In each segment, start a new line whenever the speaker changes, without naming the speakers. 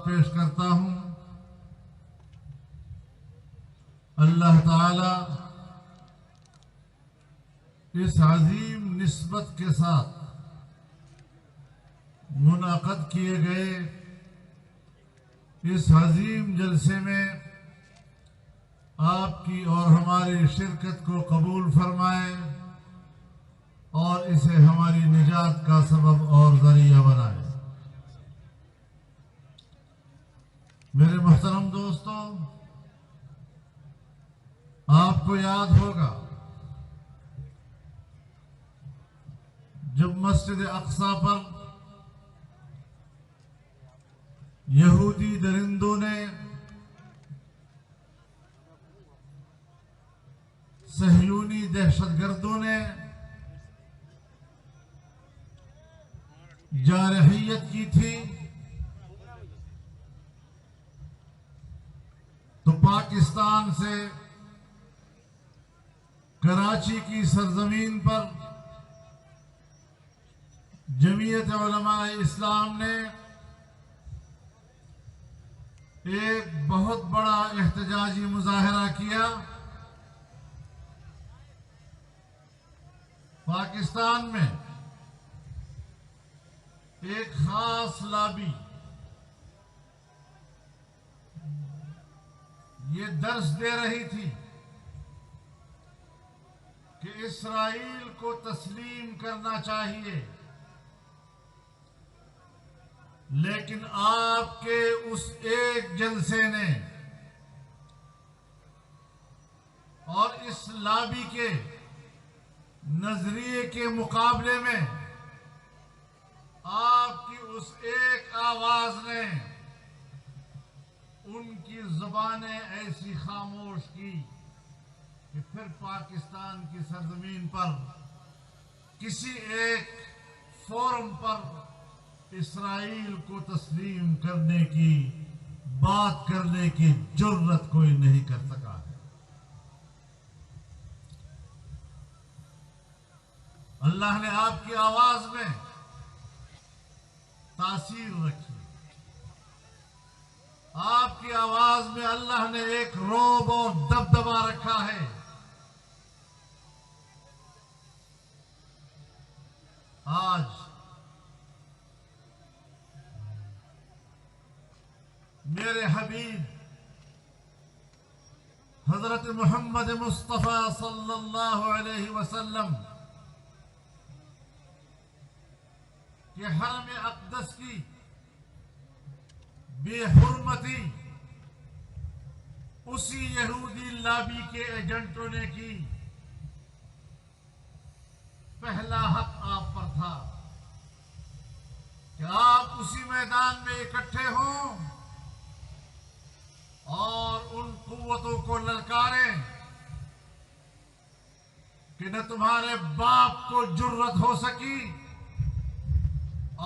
पेश करता हूं। अल्लाह ताला इस अजीम निस्बत के साथ मुनाक़द किए गए इस अजीम जलसे में आपकी और हमारी शिरकत को कबूल फरमाए और इसे हमारी निजात का सबब और जरिया बनाए। मेरे मोहतरम दोस्तों, आपको याद होगा जब मस्जिद अक्सा पर यहूदी दरिंदों ने सहयूनी दहशतगर्दों ने जारहियत की थी, तो पाकिस्तान से कराची की सरजमीन पर जमीयत उलमाए इस्लाम ने एक बहुत बड़ा एहतजाजी मुजाहरा किया। पाकिस्तान में एक खास लॉबी ये दर्ज दे रही थी कि इस्राईल को तस्लीम करना चाहिए, लेकिन आपके उस एक जलसे ने और इस लॉबी के नजरिए के मुकाबले में आपकी उस एक आवाज ने उनकी जुबानें ऐसी खामोश की कि फिर पाकिस्तान की सरजमीन पर किसी एक फोरम पर इस्राईल को तस्लीम करने की बात करने की जुर्रत कोई नहीं कर सका है। अल्लाह ने आपकी आवाज में तासीर रखी, आपकी आवाज में अल्लाह ने एक रौब और दबदबा रखा है। आज मेरे हबीब हजरत मोहम्मद मुस्तफा सल्लल्लाहु अलैहि वसल्लम के हरम अक़दस की बेहुरमती उसी यहूदी लॉबी के एजेंटों ने की। पहला हक आप पर था कि आप उसी मैदान में इकट्ठे हों और उन कुव्वतों को ललकारें कि न तुम्हारे बाप को जुर्रत हो सकी,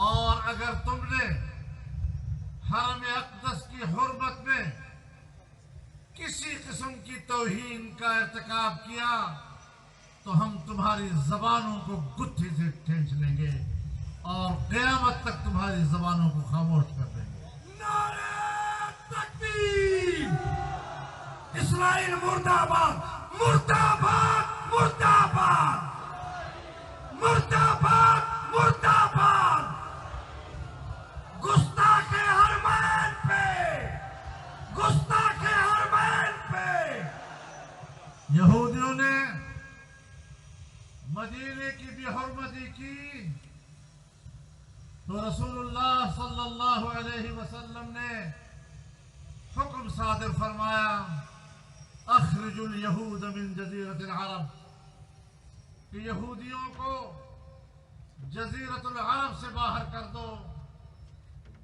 और अगर तुमने हरम अक़दस की हुर्मत में किसी किस्म की तौहीन का इर्तिकाब किया तो हम तुम्हारी जबानों को गुत्थी से खींच लेंगे और क़यामत तक तुम्हारी जबानों को खामोश कर देंगे।
नारे तकबीर! इस्राईल मुर्दाबाद, मुर्दाबाद, मुर्दाबाद, मुर्दाबाद, मुर्दाबाद! गुस्ताखे हरमैन पे, गुस्ताखे हरमैन पे!
यहूदियों ने मदीने की बेहुरमती की तो रसूलुल्लाह सल्लल्लाहु अलैहि वसल्लम ने हुक्म सादिर फरमाया, अखरिजुल यहूद मिन जजीरतिल अरब, कि यहूदियों को जजीरतुल अरब से बाहर कर दो।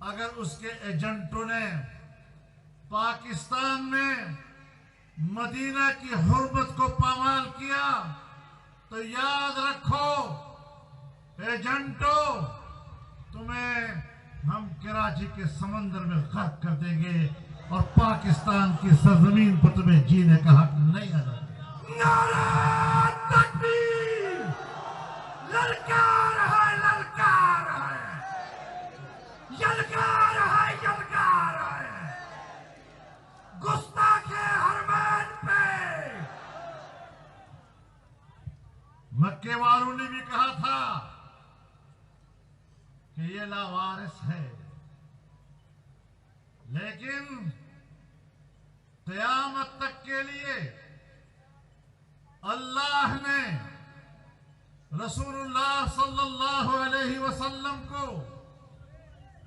अगर उसके एजेंटों ने पाकिस्तान में मदीना की हुर्मत को पामाल किया तो याद रखो एजेंटों, तुम्हें हम कराची के समंदर में गर्क कर देंगे और पाकिस्तान की सरजमीन पर तुम्हें जीने का हक नहीं अदा करेंगे।
नारे तकबीर! ललकार है, ललकार है, यलकार है, यलकार है!
वालों ने भी कहा था कि ये लावारिस है, लेकिन क़यामत तक के लिए अल्लाह ने रसूलुल्लाह सल्लल्लाहु अलैहि वसल्लम को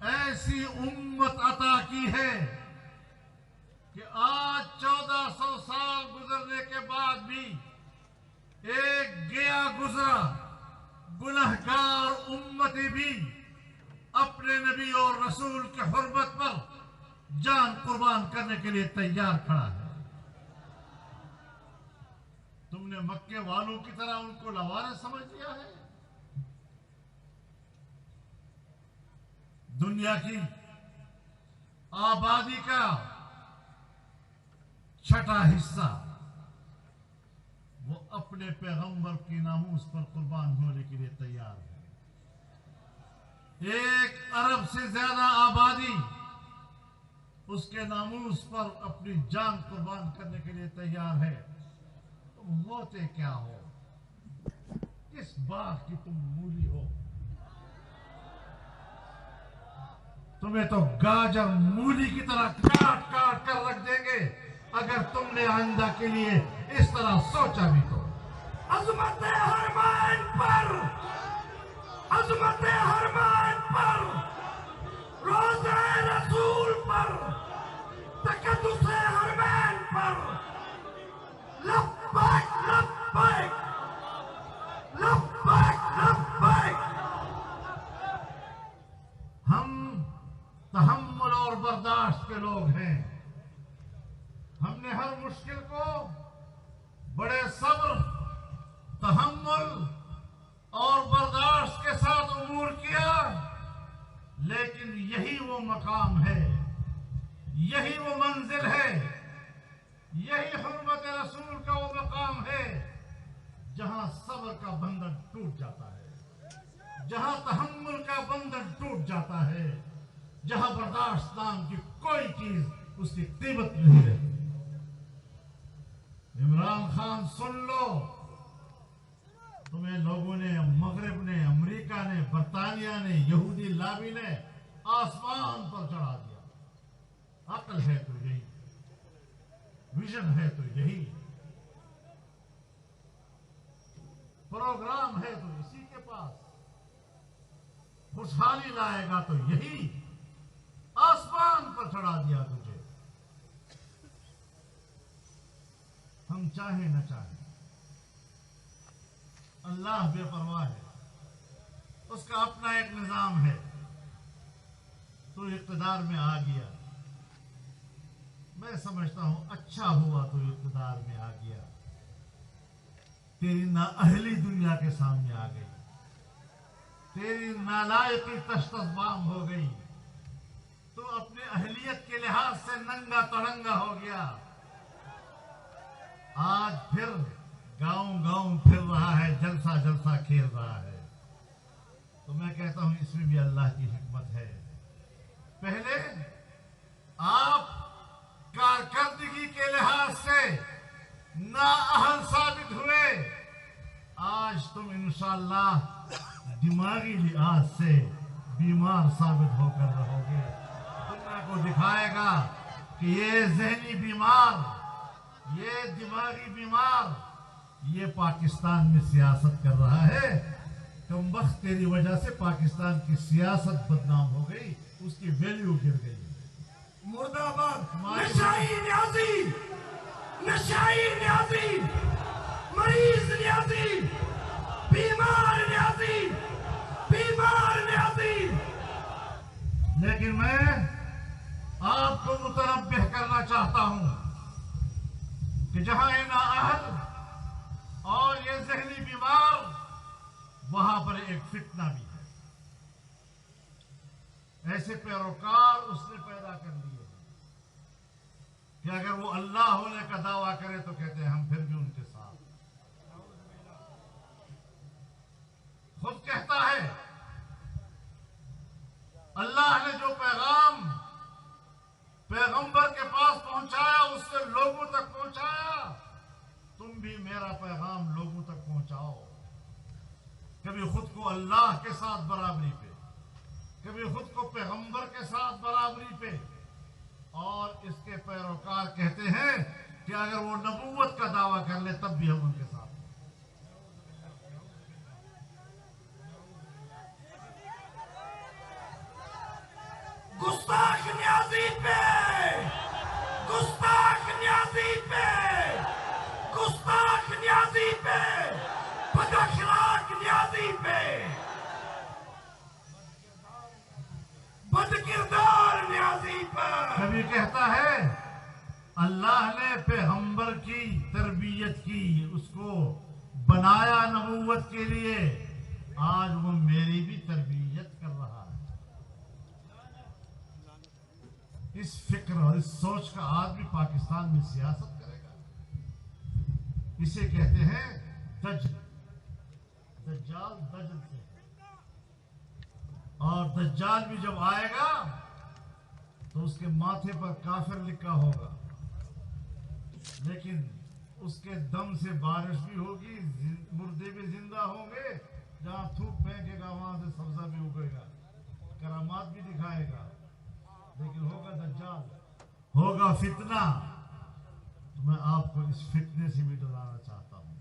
ऐसी उम्मत अता की है कि आज 1400 साल गुजरने के बाद भी एक गया गुजरा गुनहगार उम्मती भी अपने नबी और रसूल के हुर्मत पर जान कुर्बान करने के लिए तैयार खड़ा है। तुमने मक्के वालों की तरह उनको लवारिस समझ लिया है। दुनिया की आबादी का छठा हिस्सा वो अपने पैगंबर की नामूस पर कुर्बान होने के लिए तैयार है। 1 अरब से ज्यादा आबादी उसके नामूस पर अपनी जान कुर्बान करने के लिए तैयार है। तुम होते क्या हो? किस बात की तुम मूली हो? तुम्हें तो गाजर मूली की तरह काट काट कर रख देंगे अगर तुमने आइंदा के लिए इस तरह सोचा भी तो।
अज़मत हरमैन पर, अज़मत हरमैन पर, रोज़े रसूल पर, तक़द्दुस हरमैन पर, लब्बैक लब्बैक लब्बैक लब्बैक।
हम तहम्मुल और बर्दाश्त के लोग हैं। हमने हर मुश्किल को बड़े सब्र, तहम्मुल और बर्दाश्त के साथ अमूर किया, लेकिन यही वो मकाम है, यही वो मंजिल है, यही हुर्मत रसूल का वो मकाम है जहां सब्र का बंधन टूट जाता है, जहां तहम्मुल का बंधन टूट जाता है, जहां बर्दाश्त नाम की कोई चीज उसकी कीमत नहीं रहती। इमरान खान सुन लो, तुम्हें लोगों ने, मगरिब ने, अमेरिका ने, बरतानिया ने, यहूदी लाबी ने आसमान पर चढ़ा दिया। अक्ल है तो यही, विजन है तो यही, प्रोग्राम है तो इसी के पास, खुशहाली लाएगा तो यही, आसमान पर चढ़ा दिया तुझे। हम चाहे न चाहे, अल्लाह बेपरवाह है, उसका अपना एक निजाम है। तो इक़्तिदार में आ गया, मैं समझता हूं अच्छा हुआ तो इक़्तिदार में आ गया। तेरी नाअहली दुनिया के सामने आ गई, तेरी नालायकी तश्तबाम हो गई, तो अपने अहलियत के लिहाज से नंगा तड़ंगा हो गया। आज फिर गांव गांव फिर रहा है, जलसा जलसा खेल रहा है। तो मैं कहता हूं इसमें भी अल्लाह की हिकमत है। पहले आप कारकर्दगी के लिहाज से नाअहल साबित हुए, आज तुम इंशाअल्लाह दिमागी लिहाज से बीमार साबित होकर रहोगे। दुनिया को दिखाएगा कि ये ज़हनी बीमार, ये दिमागी बीमार, ये पाकिस्तान में सियासत कर रहा है। कम वक्त तेरी वजह से पाकिस्तान की सियासत बदनाम हो गई, उसकी वैल्यू गिर गई।
मुर्दाबाद नशाई न्याजी, नशाई न्याजी, मरीज न्याजी, बीमार न्याजी, बीमार न्याजी।
लेकिन मैं आपको मुतनब्बिह करना चाहता हूं कि जहां ये नाअहल और ये ज़हनी बीमार, वहां पर एक फितना भी है। ऐसे पैरोकार उसने पैदा कर लिए कि अगर वो अल्लाह होने का दावा करे तो कहते हैं हम फिर भी उनके साथ। खुद कहता है अल्लाह ने जो पैगाम पैगंबर के पास पहुंचाया, उससे लोगों तक पहुंचाया, तुम भी मेरा पैगाम लोगों तक पहुंचाओ। कभी खुद को अल्लाह के साथ बराबरी पे, कभी खुद को पैगंबर के साथ बराबरी पे, और इसके पैरोकार कहते हैं कि अगर वो नबूवत का दावा कर ले तब भी हम उनके साथ।
गुस्ताख न्याजी पे, गुस्ताख न्याजी पे, गुस्ताख न्याजी पे, बदअखलाक न्याजी पे, बदकिरदार न्याजी पर।
कभी कहता है अल्लाह ने पैगंबर की तरबियत की, उसको बनाया नबूवत के लिए, आज वो मेरी भी तरबियत कर रहा है। इस फिक्र और इस सोच का आदमी पाकिस्तान में सियासत करेगा। इसे कहते हैं दज्जाल, दज्जल से। और दज्जाल भी जब आएगा तो उसके माथे पर काफिर लिखा होगा, लेकिन उसके दम से बारिश भी होगी, मुर्दे भी जिंदा होंगे, जहां थूक फेंकेगा वहां से सब्जा भी उगेगा, करामात भी दिखाएगा, लेकिन होगा दज्जाल, होगा फितना। तो मैं आपको इस फितने से भी डराना चाहता हूं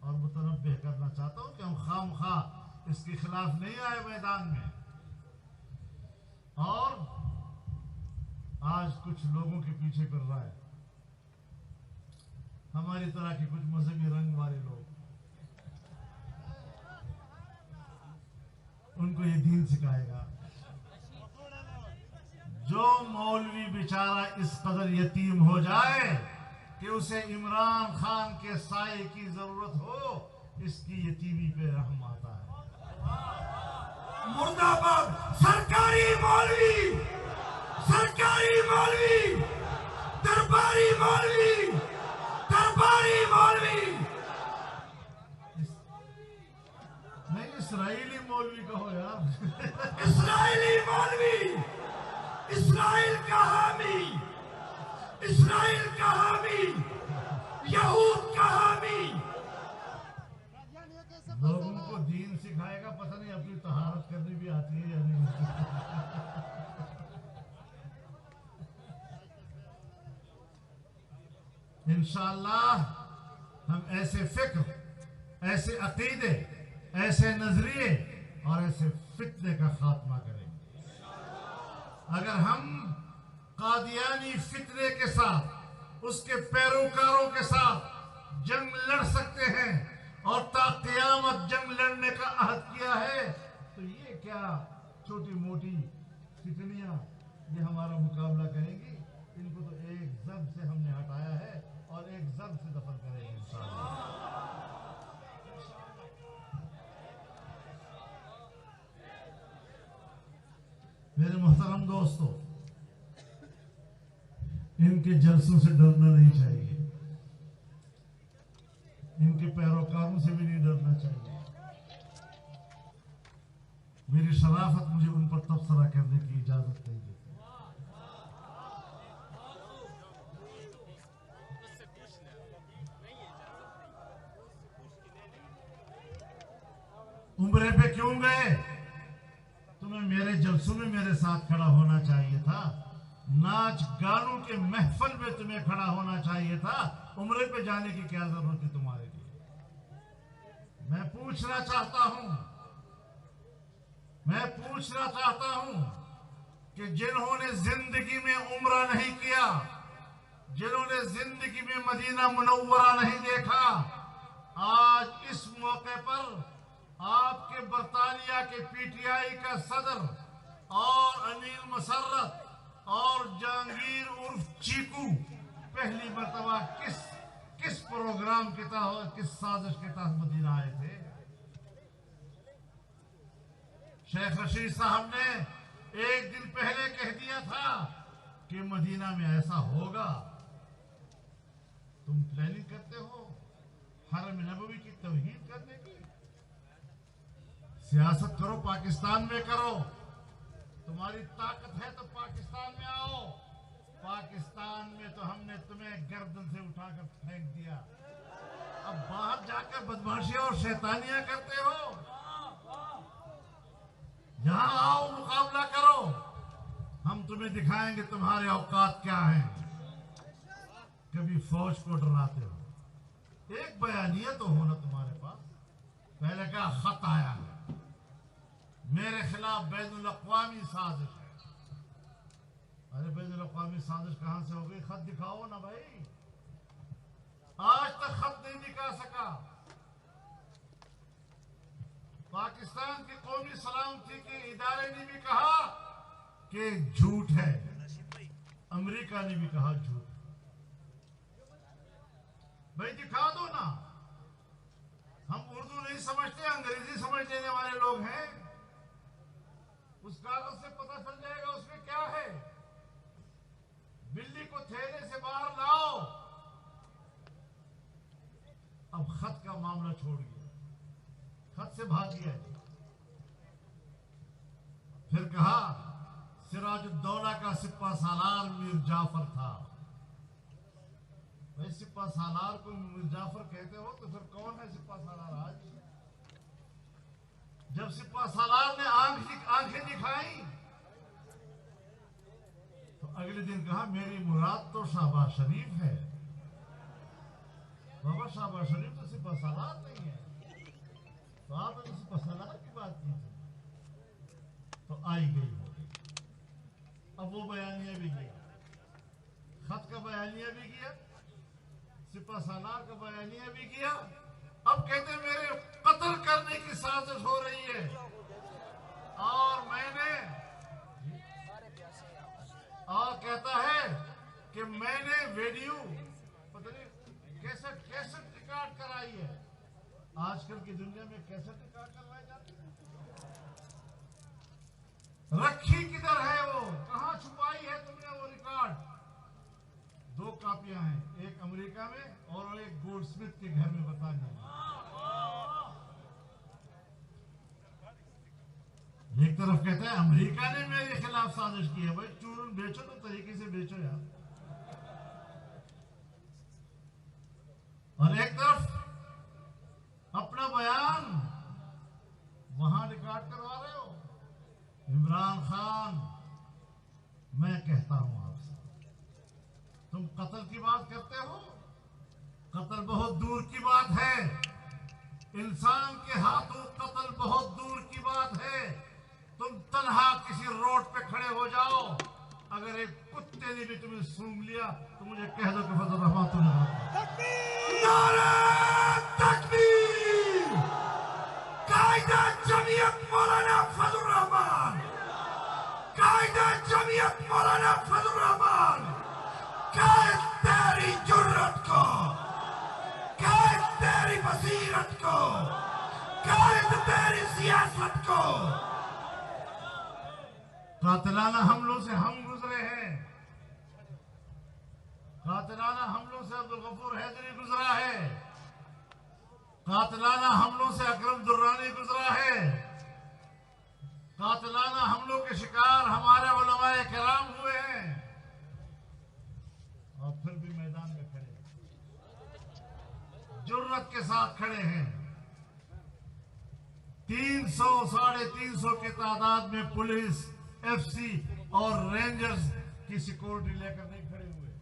और मुतनब्बे करना चाहता हूं कि हम खामखा इसके खिलाफ नहीं आए मैदान में। और आज कुछ लोगों के पीछे कर रहा है, हमारी तरह के कुछ मजहबी रंग वाले लोग, उनको ये दीन सिखाएगा। जो मौलवी बेचारा इस कदर यतीम हो जाए कि उसे इमरान खान के साये की जरूरत हो, इसकी यतीमी पे रहम आता है।
मुर्दाबाद सरकारी मौलवी, सरकारी मौलवी, दरबारी मौलवी, दरबारी मौलवी।
नहीं, इसराइली मौलवी कहो यार।
इसराइली मौलवी, इसराइल का हामी, इसराइल का हामी, यहूद का हामी।
लोगों को दीन सिखाएगा, पता नहीं अपनी तहारत करनी भी आती है या नहीं। इंशाअल्लाह हम ऐसे फिक्र, ऐसे अकीदे, ऐसे नजरिए और ऐसे फितने का खात्मा करेंगे। अगर हम कादियानी फितने के साथ, उसके पैरोकारों के साथ जंग लड़ सकते हैं और ता क़यामत जंग लड़ने का अहद किया है, तो ये क्या छोटी मोटी फितनियां ये हमारा मुकाबला करेंगी। इनको तो एक ज़र्ब से हमने हटाया है और एक ज़र्ब से दफन करेंगे इंशाअल्लाह। मेरे मोहतरम दोस्तों, इनके जलसों से डरना नहीं चाहिए, इनके पैरोकारों से भी नहीं डरना चाहिए। मेरी शराफत मुझे उन पर तबसरा करने की इजाजत नहीं देती। उम्रे पे क्यों गए? तुम्हें मेरे जलसों में मेरे साथ खड़ा होना चाहिए था, नाच गानों के महफिल में तुम्हें खड़ा होना चाहिए था। उम्रे पे जाने की क्या जरूरत है तुम्हारे लिए? मैं पूछना चाहता हूं कि जिन्होंने जिंदगी में उम्रा नहीं किया, जिन्होंने जिंदगी में मदीना मुनव्वरा नहीं देखा, आज इस मौके पर आपके बरतानिया के पीटीआई का सदर और अनिल मसर्रत और जहांगीर उर्फ चीकू पहली मर्तबा किस प्रोग्राम के तहत, किस साजिश के तहत मदीना आए थे? शेख रशीद साहब ने एक दिन पहले कह दिया था कि मदीना में ऐसा होगा। तुम प्लानिंग करते हो हरम नबवी की तौहीद करने की। सियासत करो, पाकिस्तान में करो, तुम्हारी ताकत है तो पाकिस्तान में आओ। पाकिस्तान में तो हमने तुम्हें गर्दन से उठाकर फेंक दिया, अब बाहर जाकर बदमाशी और शैतानियां करते हो। यहां आओ, मुकाबला करो, हम तुम्हें दिखाएंगे तुम्हारे औकात क्या हैं। कभी फौज को डराते हो, एक बयानिया तो होना तुम्हारे पास। पहले का खत आया है मेरे खिलाफ, बैनुल अक़वामी साजिश है। अरे बैनुल अक़वामी साजिश कहां से हो गई? खत दिखाओ ना भाई। आज तक खत नहीं दिखा सका। पाकिस्तान की कौमी सलामती के इदारे ने भी कहा कि झूठ है, अमेरिका ने भी कहा झूठ। भाई दिखा दो ना। हम उर्दू नहीं समझते, अंग्रेजी समझ लेने वाले लोग हैं। उस कागज से पता चल जाएगा उसमें क्या है। बिल्ली को थैले से बाहर लाओ। अब खत का मामला छोड़ गया, खत से भाग गया। फिर कहा सिराजुद्दौला का सिपा सालार मीर जाफर था। भाई सिपा सालार को मीर जाफर कहते हो तो फिर कौन है सिपा सालार? आज जब सिपा सालार ने आंखें दिखाई तो अगले दिन कहा मेरी मुराद तो शाहबाज शरीफ है। बाबा शाहबाज शरीफ तो सिपा सालार नहीं है, तो आपने तो सिपा सालार की बात की थी। तो आई गई हो गई। अब वो बयानिया भी गया, खत का बयानिया भी किया, सिपा सालार का बयानिया भी किया। अब कहते मेरे कत्ल करने की साजिश हो रही है और कहता है कि मैंने वीडियो पता नहीं कैसेट रिकॉर्ड कराई है। आजकल की दुनिया में कैसेट रिकॉर्ड करवाए जाते हैं। रखी किधर है वो? कहां छुपाई है तुमने वो रिकॉर्ड? 2 कॉपियां हैं, एक अमेरिका में और एक गोल्डस्मिथ के घर में। बताने एक तरफ कहता है अमेरिका ने मेरे खिलाफ साजिश की है। भाई चूरन बेचो तो तरीके से बेचो यार। और एक तरफ अपना बयान वहां रिकॉर्ड करवा रहे हो। इमरान खान, मैं कहता हूं आपसे, तुम कत्ल की बात करते हो। कत्ल बहुत दूर की बात है, इंसान के हाथों कत्ल बहुत दूर की बात है। तुम तन्हा किसी रोड पे खड़े हो जाओ, अगर एक कुत्ते ने भी तुम्हें सूंघ लिया तो मुझे कह दो कि फजल रहमान तुम्हें।
नारे तकबीर! कायदा जमीयत मौलाना फजल रहमान, कायदा जमीयत मौलाना फजल रहमान, कैद तेरी जुर्रत को, कैद तेरी बसीरत को, कैद तेरी सियासत को।
कातिलाना हमलों से हम गुजरे हैं, कातिलाना हमलों से अब्दुल गफूर हैदरी गुजरा है, कातिलाना हमलों से अकरम दुर्रानी गुजरा है, कातिलाना हमलों के शिकार हमारे उलमाए किराम हुए हैं। और फिर भी मैदान में खड़े हैं, जुर्रत के साथ खड़े हैं। 300 350 की तादाद में पुलिस, एफसी और रेंजर्स की सिक्योरिटी लेकर नहीं खड़े हुए।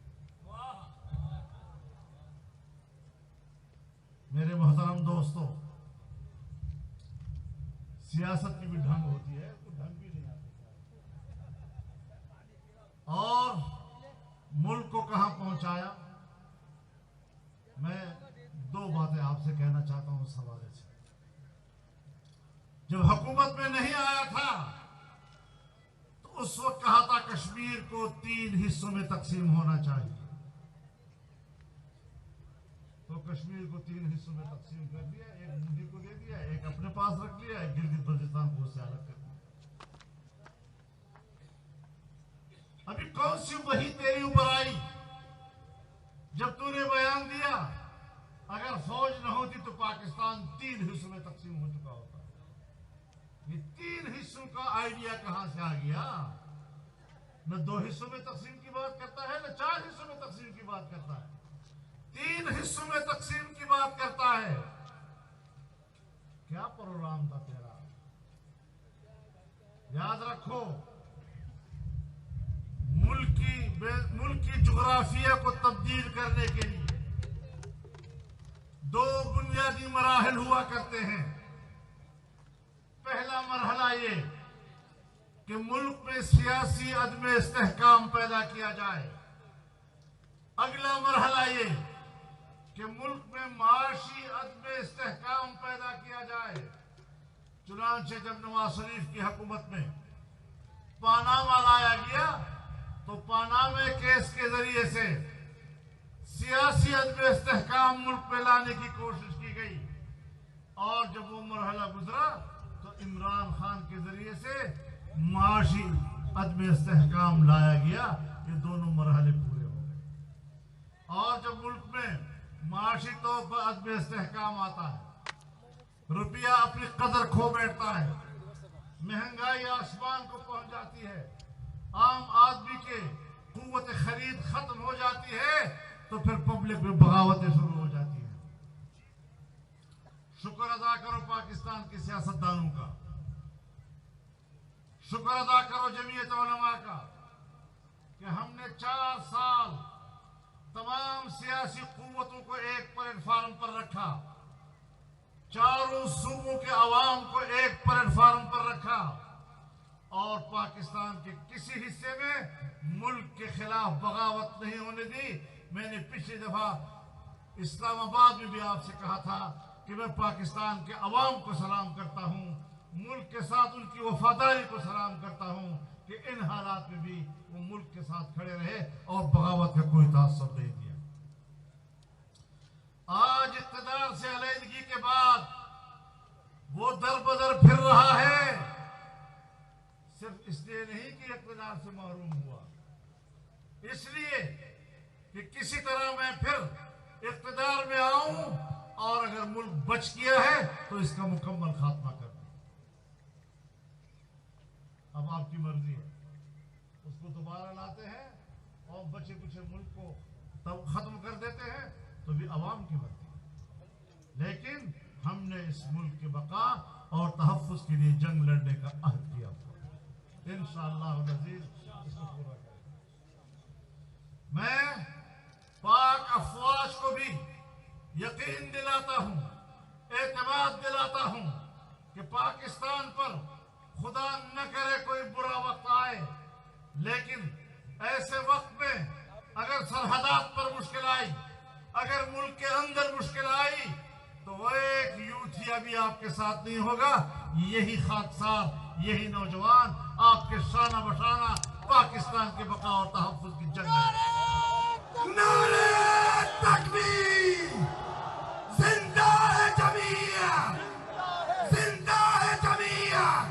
मेरे मोहतरम दोस्तों, सियासत की भी ढंग होती है, तो ढंग भी नहीं आता। और मुल्क को कहां पहुंचाया। मैं 2 बातें आपसे कहना चाहता हूं इस हवाले से। जब हुकूमत में नहीं आया था तो उस वक्त कहा था कश्मीर को 3 हिस्सों में तकसीम होना चाहिए। तो कश्मीर को 3 हिस्सों में तकसीम कर दिया, एक मोदी को दे दिया, एक अपने पास रख लिया, एक गिलगित बल्तिस्तान को उससे अलग कर दिया। अभी कौन सी वही तेरी ऊपर आई जब तूने बयान दिया अगर फौज न होती तो पाकिस्तान 3 हिस्सों में तकसीम हो चुका होता। ये 3 हिस्सों का आइडिया कहां से आ गया? न 2 हिस्सों में तकसीम की बात करता है, न 4 हिस्सों में तकसीम की बात करता है, 3 हिस्सों में तकसीम की बात करता है। क्या प्रोग्राम था तेरा? याद रखो, मुल्क की जुग्राफिया को तब्दील करने के लिए दो बुनियादी मराहल हुआ करते हैं। पहला मरहला ये कि मुल्क में सियासी अदम इस्तेहकाम पैदा किया जाए। अगला मरहला ये कि मुल्क में माशी अदम इस्तेहकाम पैदा किया जाए। चुनांचे जब नवाज शरीफ की हुकूमत में पानामा लाया गया तो पानामे केस के जरिए से सियासी अदम इस्तेहकाम मुल्क में लाने की कोशिश की गई, और जब वो मरहला गुजरा तो इमरान खान के जरिए से माशी अदम इस्तेहकाम लाया गया। ये दोनों मरहले पूरे हो गए। और जब मुल्क में माशी तौर पर अदम इस्तेहकाम आता है, रुपया अपनी कदर खो बैठता है, महंगाई आसमान को पहुंच जाती है, आम आदमी के कुव्वत खरीद खत्म हो जाती है, तो फिर पब्लिक में बगावतें शुरू हो जाती हैं। शुक्र अदा करो पाकिस्तान के सियासतदानों का, शुक्र अदा करो जमीयत उलमा का कि हमने 4 साल तमाम सियासी कुव्वतों को एक प्लेटफार्म पर रखा, चारों सूबों के अवाम को एक प्लेटफार्म पर रखा, और पाकिस्तान के किसी हिस्से में मुल्क के खिलाफ बगावत नहीं होने दी। मैंने पिछली दफा इस्लामाबाद में भी आपसे कहा था कि मैं पाकिस्तान के अवाम को सलाम करता हूं, मुल्क के साथ उनकी वफादारी को सलाम करता हूं कि इन हालात में भी वो मुल्क के साथ खड़े रहे और बगावत का कोई तासुर नहीं दिया। आज इक़्तिदार से अलहदगी के बाद वो दर बदर फिर रहा है, सिर्फ इसलिए नहीं कि इक़्तिदार से महरूम हुआ, इसलिए कि किसी तरह मैं फिर इक़्तिदार में आऊं और अगर मुल्क बच गया है तो इसका मुकम्मल खात्मा कर दूं। अब आपकी मर्जी है, उसको दोबारा लाते हैं और बचे कुछ मुल्क को तब खत्म कर देते हैं, तो भी अवाम की मर्जी है। लेकिन हमने इस मुल्क के बका और तहफ़्फ़ुज़ के लिए जंग लड़ने का अहद किया हुआ, इंशाअल्लाह अज़ीज़ इसको पूरा करेंगे। मैं पाक अफवाज को भी यकीन दिलाता हूं, एतमाद दिलाता हूं कि पाकिस्तान पर खुदा न करे कोई बुरा वक्त आए, लेकिन ऐसे वक्त में अगर सरहदात पर मुश्किल आई, अगर मुल्क के अंदर मुश्किल आई, तो वो एक यूथिया भी आपके साथ नहीं होगा। यही खाकसार, यही नौजवान आपके शाना बशाना पाकिस्तान के बका और तहफ़्फ़ुज़ की जंग में।
नारे तकबीर, जिंदा है जमीयत, जिंदा है जमीयत,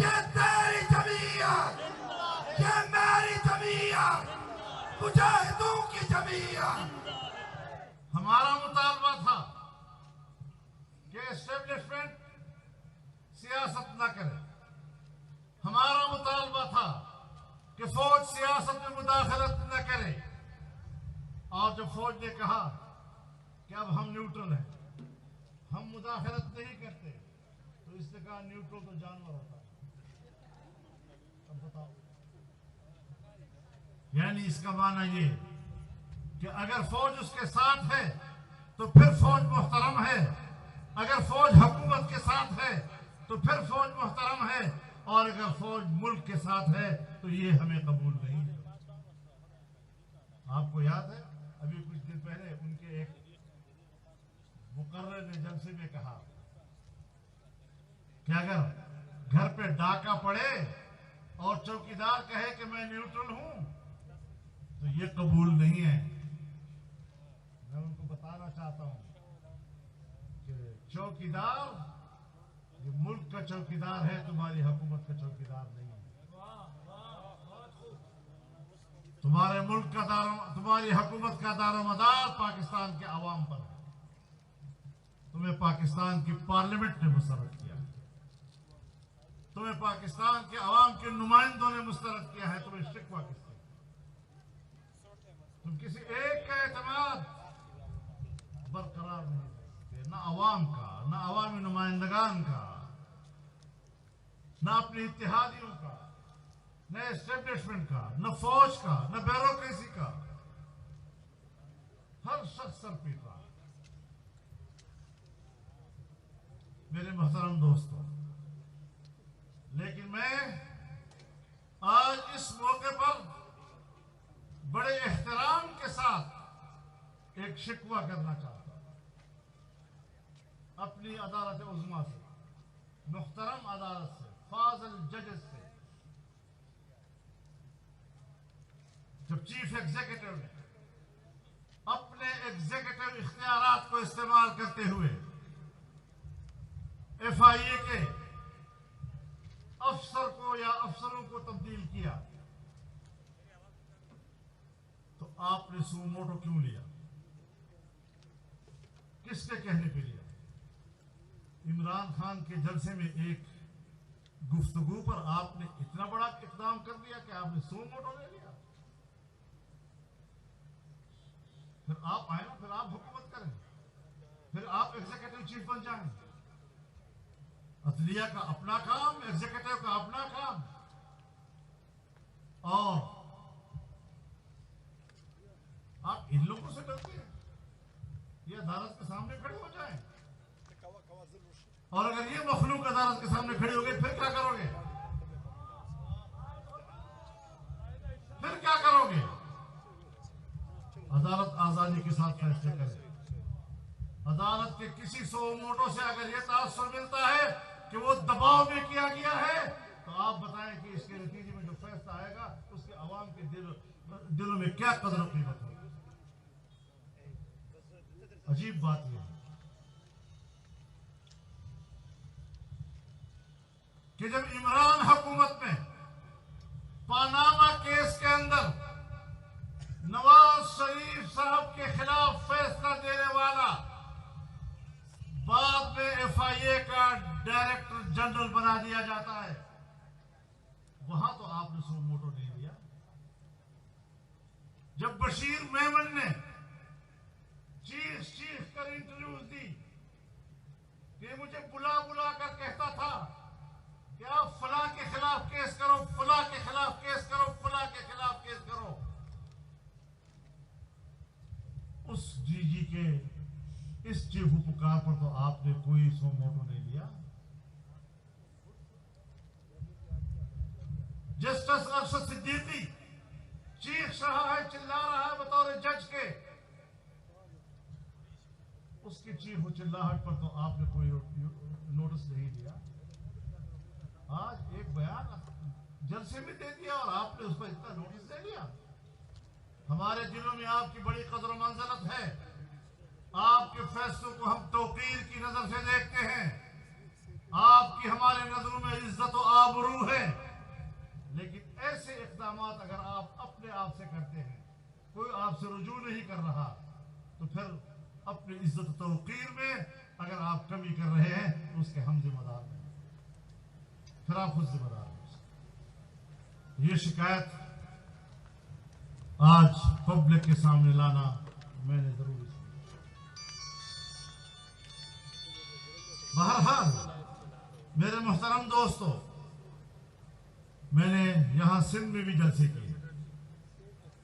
ये तेरी जमीयत, ये मेरी जमीयत, मुजाहिदों की जमीयत।
हमारा मुतालबा था कि एस्टेब्लिशमेंट सियासत न करे, हमारा मुतालबा था कि फौज सियासत में मुदाखलत न करे, और जब फौज ने कहा कि अब हम न्यूट्रल हैं, हम मुदाखलत नहीं करते, तो इसने कहा न्यूट्रल तो जानवर होता है। अब बताओ, यानी इसका माना ये कि अगर फौज उसके साथ है तो फिर फौज मुहतरम है, अगर फौज हुकूमत के साथ है तो फिर फौज मुहतरम है, और अगर फौज मुल्क के साथ है तो ये हमें कबूल नहीं है। आपको याद है अभी कुछ दिन पहले उनके एक मुकर्रर ने जलसे में कहा कि अगर घर पे डाका पड़े और चौकीदार कहे कि मैं न्यूट्रल हूं तो ये कबूल नहीं है। मैं उनको बताना चाहता हूं कि चौकीदार ये मुल्क का चौकीदार है, तुम्हारी हुकूमत का चौकीदार नहीं है। तुम्हारे मुल्क का तुम्हारी हुकूमत का दारोमदार पाकिस्तान के अवाम पर है। तुम्हें पाकिस्तान की पार्लियामेंट ने मुस्तरद किया है, तुम्हें पाकिस्तान के अवाम के नुमाइंदों ने मुस्तरद किया है, तुम्हें शिकवा किससे? तुम किसी एक का एतमाद बरकरार नहीं सकते, न अवाम का, न अवामी नुमाइंदगान का। न अपने इत्तेहादियों का, न एस्टेब्लिशमेंट का, न फौज का, न ब्यूरोक्रेसी का। हर शख्स सर पीट रहा है। मेरे मोहतरम दोस्तों, लेकिन मैं आज इस मौके पर बड़े एहतराम के साथ एक शिकवा करना चाहता हूं अपनी अदालत उज़्मा से, मुहतरम अदालत से, फाज़िल जजेस से। जब चीफ एग्जीक्यूटिव ने अपने एग्जीक्यूटिव इख्तियारात को इस्तेमाल करते हुए FIA के अफसर को या अफसरों को तब्दील किया, तो आपने सुमोटो क्यों लिया? किसके कहने पे लिया? इमरान खान के जलसे में एक गुफ्तगू पर आपने इतना बड़ा इक़दाम कर दिया कि आपने सुमोटो ले लिया। फिर आप आए ना, फिर आप हुकूमत करें, फिर आप एग्जीक्यूटिव चीफ बन जाएंगे। अदलिया का अपना काम, एग्जीक्यूटिव का अपना काम, और आप इन लोगों से डरते हैं? ये अदालत के सामने खड़े हो जाएं, और अगर ये मखलूक अदालत के सामने खड़ी हो गई, फिर क्या करोगे? फिर क्या करोगे? अदालत आजादी के साथ फैसले करे। अदालत के किसी सुमोटो से अगर यह तासुर मिलता है कि वो दबाव में किया गया है, तो आप बताएं कि इसके नतीजे में जो फैसला आएगा उसके अवाम के दिलों में क्या कदर कीमत होगी। अजीब बात यह है कि जब इमरान हुकूमत में पानामा केस के अंदर नवाज शरीफ साहब के खिलाफ फैसला देने वाला बाद में FIA का डायरेक्टर जनरल बना दिया जाता है, वहां तो आपने सुमोटो नहीं लिया। जब बशीर मेमन ने चीख कर इंटरव्यूज दी कि मुझे बुला कर कहता था कि आप फला के खिलाफ केस करो, फला के खिलाफ केस करो, फला के खिलाफ केस करो, उस DG के इस चीखू पुकार पर तो आपने कोई सुमोटो नहीं लिया। जस्टिस अरशद सिद्दीकी चीख रहा है, चिल्ला रहा है बतौर जज के, उसकी चीखू चिल्लाहट पर तो आपने कोई नोटिस नहीं लिया। आज एक बयान जलसे में दे दिया और आपने उस पर इतना नोटिस दे दिया। हमारे दिलों में आपकी बड़ी कदर मंज़लत है, आपके फैसलों को हम तौकीर की नजर से देखते हैं, आपकी हमारे नजरों में इज्जत और आबरू है। लेकिन ऐसे इक़दाम अगर आप अपने आप से करते हैं, कोई आपसे रुजू नहीं कर रहा, तो फिर अपनी इज्जत तौकीर में अगर आप कमी कर रहे हैं तो उसके हम जिम्मेदार नहीं, फिर आप खुद जिम्मेदार हैं। ये शिकायत आज पब्लिक के सामने लाना मैंने जरूरी समझा। बहरहाल मेरे मोहतरम दोस्तों, मैंने यहां सिंध में भी जलसे किए,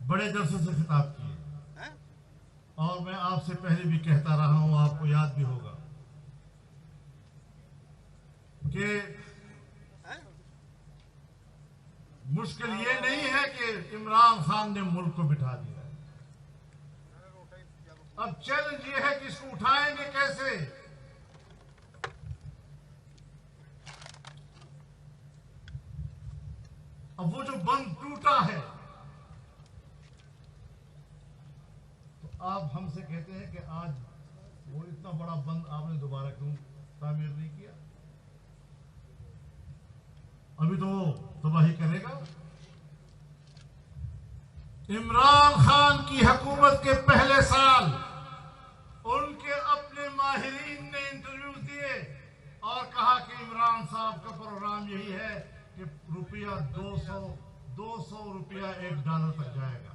बड़े जलसे से खिताब किए, और मैं आपसे पहले भी कहता रहा हूं, आपको याद भी होगा कि मुश्किल ये नहीं है कि इमरान खान ने मुल्क को बिठा दिया है। अब चैलेंज ये है कि इसको उठाएंगे कैसे। अब वो जो बंद टूटा है, तो आप हमसे कहते हैं कि आज वो इतना बड़ा बंद आपने दोबारा क्यों तामीर नहीं किया? अभी तो वो तबाही करेगा। इमरान खान की हुकूमत के पहले साल उनके अपने माहिरीन ने इंटरव्यू दिए और कहा कि इमरान साहब का प्रोग्राम यही है कि रुपया 200 रुपया $1 तक जाएगा।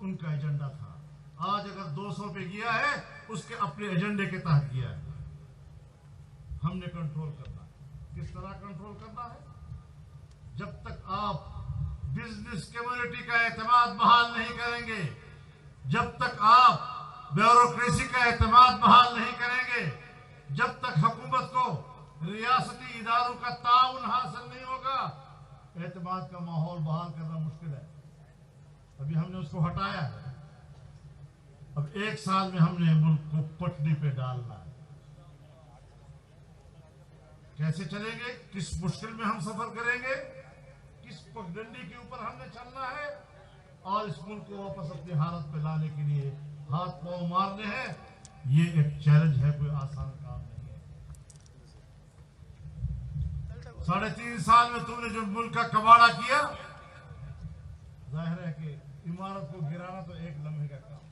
उनका एजेंडा था। आज अगर 200 पे गया है, उसके अपने एजेंडे के तहत गया है। हमने कंट्रोल करना, किस तरह कंट्रोल करना है। जब तक आप बिजनेस कम्युनिटी का एतमाद बहाल नहीं करेंगे, जब तक आप ब्यूरोक्रेसी का एतमाद बहाल नहीं करेंगे, जब तक हुकूमत को रियासती इदारों का ताउन हासिल नहीं होगा, एतमाद का माहौल बहाल करना मुश्किल है। अभी हमने उसको हटाया है, अब 1 साल में हमने मुल्क को पटरी पे डालना है। कैसे चलेंगे, किस मुश्किल में हम सफर करेंगे, किस पगडंडी के ऊपर हमने चलना है, और इस मुल्क को वापस अपनी हालत पे लाने के लिए हाथ पांव मारने हैं। ये एक चैलेंज है, कोई आसान काम नहीं है। 3.5 साल में तुमने जो मुल्क का कबाड़ा किया, जाहिर है कि इमारत को गिराना तो एक लम्हे का काम,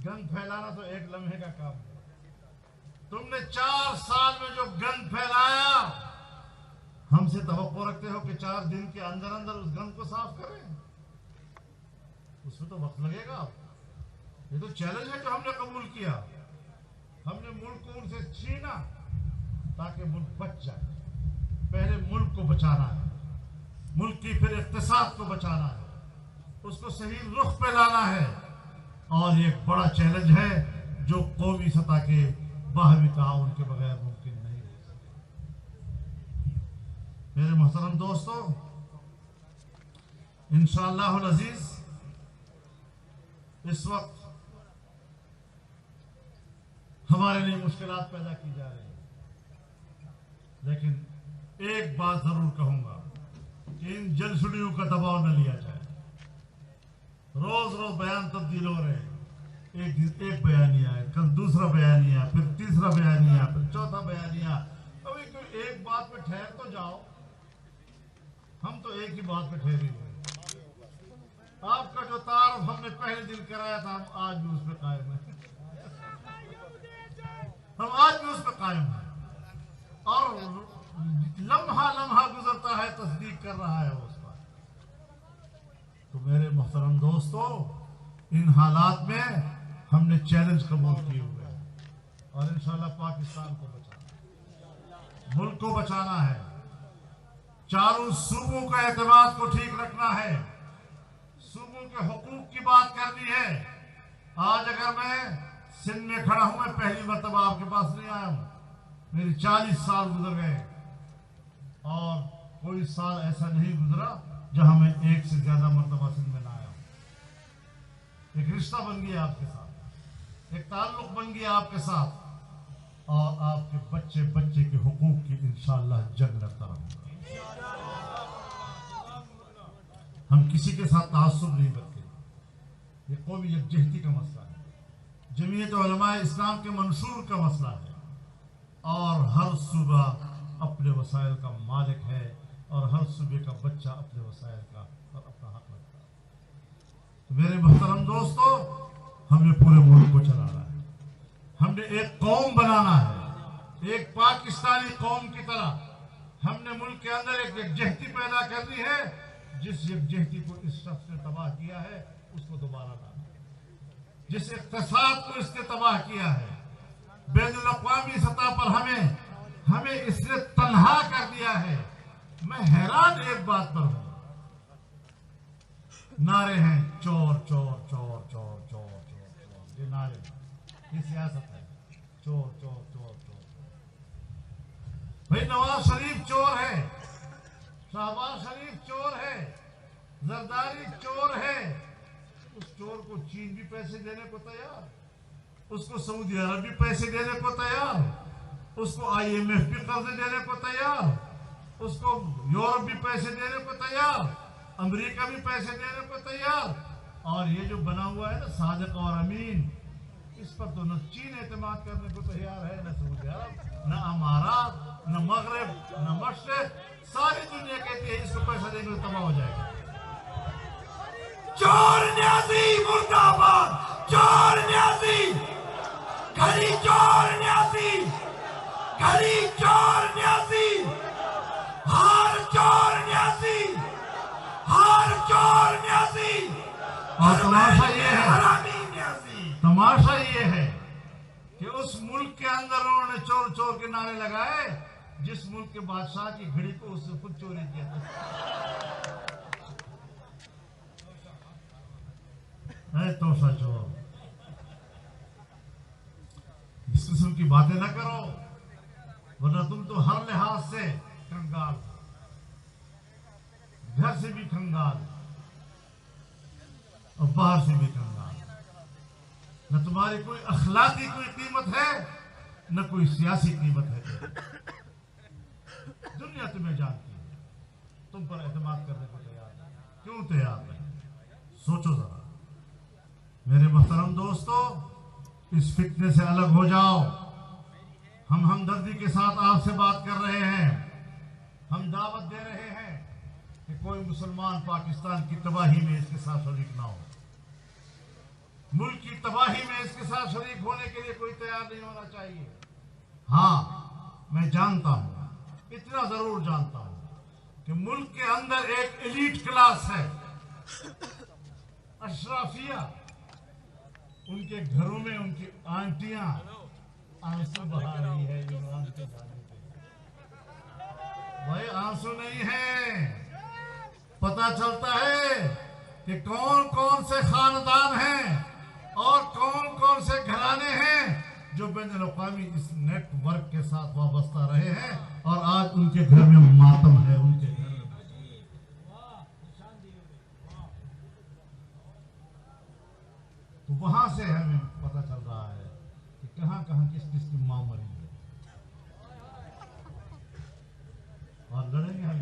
गंद फैलाना तो एक लम्हे का काम है। तुमने 4 साल में जो गंद फैलाया, हमसे तवक्को रखते हो कि 4 दिन के अंदर अंदर उस गंद को साफ करें? उसमें तो वक्त लगेगा। ये तो चैलेंज है जो हमने कबूल किया। हमने मुल्क को उनसे छीना ताकि मुल्क बच जाए। पहले मुल्क को बचाना है, मुल्क की फिर इक्तिसाद को बचाना है, उसको सही रुख पे लाना है। और ये एक बड़ा चैलेंज है जो कौमी सतह के बाहमी ताउन के बगैर मुमकिन नहीं हो सकता। मेरे मोहतरम दोस्तों, इंशाअल्लाह अज़ीज इस वक्त हमारे लिए मुश्किलात पैदा की जा रही है, लेकिन एक बात जरूर कहूंगा कि इन जलसुड़ियों का दबाव न लिया जाए। रोज रोज बयान तब्दील हो रहे हैं। एक दिन एक बयानिया है, कल दूसरा बयानिया, फिर तीसरा बयानिया, फिर चौथा बयानिया। कभी कोई एक बात पे ठहर तो जाओ। हम तो एक ही बात पे ठहरे हुए। आपका जो तारुफ हमने पहले दिन कराया था, हम आज भी उस पर कायम हैं। हम आज भी उस पर कायम हैं, और लम्हा लम्हा गुजरता है, तस्दीक कर रहा है उस पर। तो मेरे मोहतरम दोस्तों, इन हालात में हमने चैलेंज कबूल किए हुए हैं, और इंशाल्लाह पाकिस्तान को बचाना है, मुल्क को बचाना है, चारों सूबों का एतमाद को ठीक रखना है, सूबों के हुकूक की बात करनी है। आज अगर मैं सिंध में खड़ा हूं, मैं पहली मरतबा आपके पास नहीं आया हूं। मेरे 40 साल गुजर गए, और कोई साल ऐसा नहीं गुजरा जहां मैं एक से ज्यादा मरतबा सिंध में ना आया हूं। एक रिश्ता बन गया आपके साथ, एक ताल्लुक बन गया आपके साथ, और आपके बच्चे बच्चे के हुकूक की इंशाअल्लाह जंग लड़ता रहूंगा। हम किसी के साथ तासुब नहीं करते। ये कौमी यकजहती का मसला है, जमीयत उलमा इस्लाम के मंशूर का मसला है, और हर सूबा अपने वसाइल का मालिक है, और हर सूबे का बच्चा अपने वसाइल का और अपना हक रखता है। तो मेरे मोहतरम दोस्तों, हमने पूरे मुल्क को चलाना है, हमने एक कौम बनाना है, एक पाकिस्तानी कौम की तरह हमने मुल्क के अंदर एक यकजहती पैदा करनी है। जिस यकजहती को इस शख्स ने तबाह किया है, उसको दोबारा लाना है। जिस इक़्तिसाद को इसने तबाह किया है, बैनुल अक़वामी सतह पर हमें इसने तन्हा कर दिया है। मैं हैरान एक बात पर हूं, नारे हैं चोर चोर चोर चोर चोर चोर चोर, ये नारे, ये सियासत है, चोर चोर चोर चोर। भाई नवाज शरीफ चोर है, शहबाज शरीफ चोर है, जरदारी चोर है। उस चोर को चीन भी पैसे देने को तैयार, उसको सऊदी अरब भी पैसे देने को तैयार, उसको IMF भी कर्जे देने को तैयार, उसको यूरोप भी पैसे देने को तैयार, अमेरिका भी पैसे देने को तैयार। और ये जो बना हुआ है ना सादिक और अमीन, इस पर तो न चीन एतमाद करने को तैयार है, न सऊदी अरब, न अमारात, न मगरब, न मशरिक। सारी दुनिया कहती है इसको पैसा देंगे तो तबाह हो जाएगा।
चोर न्यासी मुर्दाबाद, चोर न्यासी, घड़ी चोर न्यासी, घड़ी चोर न्यासी, हार चोर न्यासी, हार चोर न्यासी।
और तमाशा ये है,
हरामी न्यासी।
तमाशा ये है कि उस मुल्क के अंदर उन्होंने चोर चोर के नारे लगाए, जिस मुल्क के बादशाह की घड़ी को उससे खुद चोरी किया था। तो सचो इस किस्म की बातें ना करो, वरना तुम तो हर लिहाज से कंगाल, घर से भी कंगाल और बाहर से भी कंगाल। न तुम्हारी कोई अखलाकी कोई कीमत है, न कोई सियासी कीमत है। दुनिया तुम्हें जानती है, तुम पर एतमाद करने को तैयार है। क्यों तैयार नहीं? सोचो जरा मेरे मोहतरम दोस्तों, इस फितने से अलग हो जाओ। हम हमदर्दी के साथ आपसे बात कर रहे हैं। हम दावत दे रहे हैं कि कोई मुसलमान पाकिस्तान की तबाही में इसके साथ शरीक ना हो। मुल्क की तबाही में इसके साथ शरीक होने के लिए कोई तैयार नहीं होना चाहिए। हाँ, मैं जानता हूं, इतना जरूर जानता हूं कि मुल्क के अंदर एक एलीट क्लास है, अशराफिया। उनके घरों में उनकी आंटियां आंसू बहा रही है इमरान के जाने पे। भाई आंसू नहीं है, पता चलता है कि कौन कौन से खानदान हैं और कौन कौन से घराने हैं जो बैनुल-अक़वामी इस नेटवर्क के साथ वाबस्ता रहे हैं और आज उनके घर में मातम है। उनके घर में तो वहां से हमें पता चल रहा है कि कहां कहां किस किस की मां मरी है। और लड़ेंगे हम,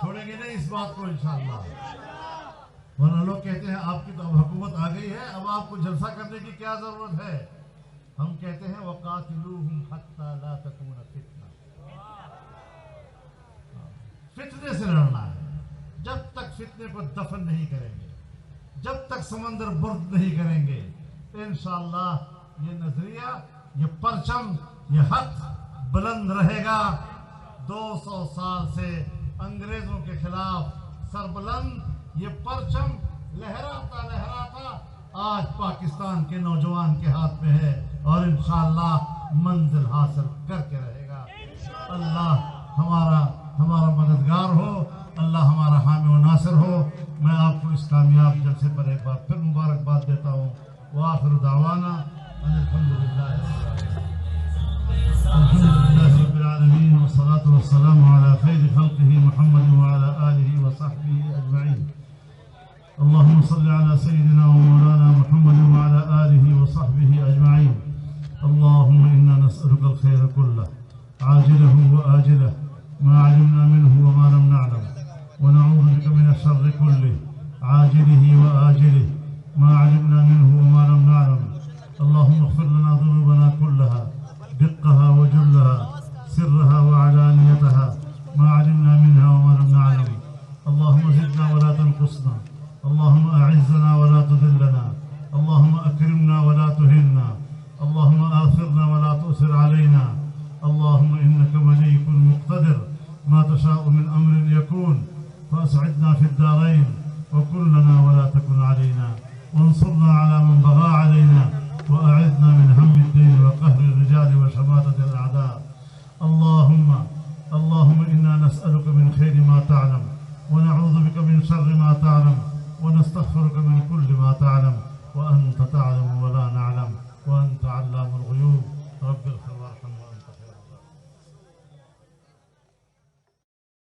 छोड़ेंगे नहीं इस बात को इंशाअल्लाह। वरना लोग कहते हैं आपकी तो अब हुकूमत आ गई है, अब आपको जलसा करने की क्या जरूरत है। हम कहते हैं वक़ातिलूहुम हत्ता ला तकून फितना। फितने से लड़ना है। जब तक फितने को दफन नहीं करेंगे, जब तक समंदर बुर्द नहीं करेंगे, इंशाअल्लाह ये नजरिया, ये परचम, ये हक बुलंद रहेगा। 200 साल से अंग्रेजों के खिलाफ सरबुलंद ये परचम लहराता लहराता आज पाकिस्तान के नौजवान के हाथ में है और इंशाअल्लाह मंजिल हासिल करके रहेगा। अल्लाह हमारा मददगार हो, अल्लाह हमारा हामी व नासिर हो। मैं आपको इस कामयाब जलसे पर एक बार फिर मुबारकबाद देता हूँ। व आखिर दावाना अल्हम्दुलिल्लाह रब्बिल आलमीन व सलातु व सलामु अला खैरि खल्क़िही मुहम्मद व अला आलिही व सहबिही अजमईन। अल्लाहुम्मा सल्लि अला सय्यिदिना व मौलाना मुहम्मद व अला आलिही व सहबिही अजमईन। अल्लाहुम्मा इन्ना नस्अलुकल खैर कुल्लह आजिलहु व आजिलह मा अलिमना मिन्हु व मा लम नअलम व नऊज़ु बिका मिन शर्रि कुल्लिह आजिलिही व आजिलिह मा अलिमना मिन्हु व मा लम नअलम। अल्लाहुम्मा इग़फिर लना ज़ुनूबना कुल्लहा दिक्कहा व जुल्लहा सिर्रहा व अलानियतहा मा अलिमना मिन्हा व मा लम नअलम। अल्लाहुम्मा ज़िदना व ला तनक़ुसना, अल्लाहुम्मा अ'iज़्ज़ना व ला तुज़िल्लना, अल्लाहुम्मा अक्रिमना व ला तुहिन्ना, अल्लाहुम्मा आथिरना व ला तु'सिर अलैना। अल्लाहुम्मा इन्नका मलीकुन मुक़्तदिर मा तशाअ मिन अम्रिन यकून फअस्'idना फ़िद दारैन व कुन लना व ला तकुन अलैना वंसुरना अला मन बग़ा अलैना व अ'idना मिन हम्मि द्दीन व क़हरि रिजाल व शमातति अल-अअदा। अल्लाहुम्मा इन्ना नस्अलुका मिन खैरि मा तअलम व नऊज़ु बिका मिन शर्रि मा तअलम व नस्तग़फिरुका मिन कुल्लि मा तअलम व अंता तअलम व ला नअलम।